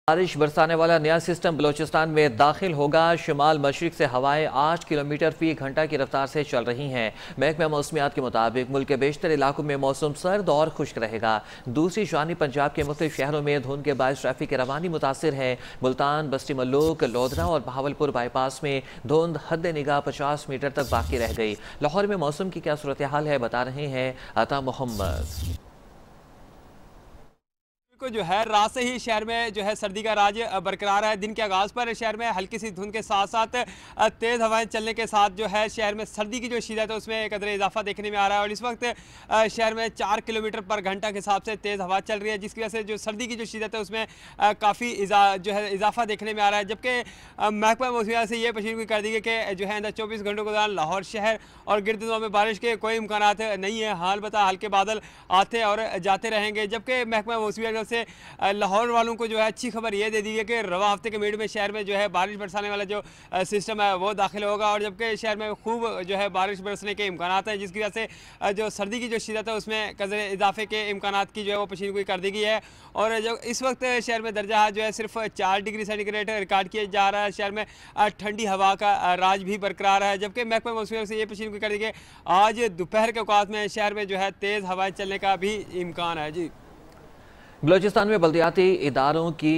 बारिश बरसाने वाला नया सिस्टम बलूचिस्तान में दाखिल होगा। शुमाल मशरिक से हवाएं 8 किलोमीटर फी घंटा की रफ्तार से चल रही हैं। महकमा मौसमियात के मुताबिक मुल्क के बेशतर इलाकों में मौसम सर्द और खुश्क रहेगा। दूसरी जानिब पंजाब के मुख्तलिफ शहरों में धुंध के बायस ट्रैफिक की रवानी मुतासिर है। मुल्तान, बस्ती मल्लूक, लोधरा और बहावलपुर बाईपास में धुंध हद निगाह 50 मीटर तक बाकी रह गई। लाहौर में मौसम की क्या सूरत हाल है, बता रहे हैं अता मोहम्मद। को जो है रात से ही शहर में जो है सर्दी का राज बरकरार है। दिन के आगाज़ पर शहर में हल्की सी धुंध के साथ साथ तेज़ हवाएं चलने के साथ जो है शहर में सर्दी की जो शिद्दत है उसमें कदर इजाफा देखने में आ रहा है। और इस वक्त शहर में 4 किलोमीटर पर घंटा के हिसाब से तेज़ हवा चल रही है, जिसकी वजह से जो सर्दी की जो शिद्दत है उसमें काफ़ी जो है इजाफा देखने में आ रहा है। जबकि महकमा मौसमियात से ये पेशीनगोई कर दी गई कि जो है 24 घंटों के दौरान लाहौर शहर और गिरद में बारिश के कोई इम्कानात नहीं है। हाल बता हल्के बादल आते और जाते रहेंगे। जबकि महकमा मौसमियात से लाहौर वालों को जो है अच्छी खबर ये दे दी है कि रवा हफ्ते के मिड में शहर में जो है बारिश बरसाने वाला जो सिस्टम है वो दाखिल होगा। और जबकि शहर में खूब जो है बारिश बरसने के इम्कानात हैं, जिसकी वजह से जो सर्दी की जो शिद्दत है उसमें कदर इजाफे के इम्कानात की जो है वो पेशीनगोई कर दी गई है। और जो इस वक्त शहर में दर्जा जो है सिर्फ 4 डिग्री सेंटीग्रेड रिकॉर्ड किया जा रहा है। शहर में ठंडी हवा का राज भी बरकरार है। जबकि महकमा मौसमियात से ये पेशीनगोई कर दी गई आज दोपहर के औकात में शहर में जो है तेज़ हवाएं चलने का भी इम्कान है। जी, बलूचिस्तान में बल्दियाती इदारों की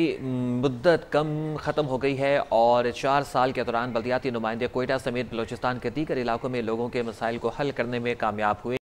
मुद्दत कम ख़त्म हो गई है और 4 साल के दौरान बल्दियाती नुमाइंदे कोयटा समेत बलूचिस्तान के दीगर इलाकों में लोगों के मसाइल को हल करने में कामयाब हुए।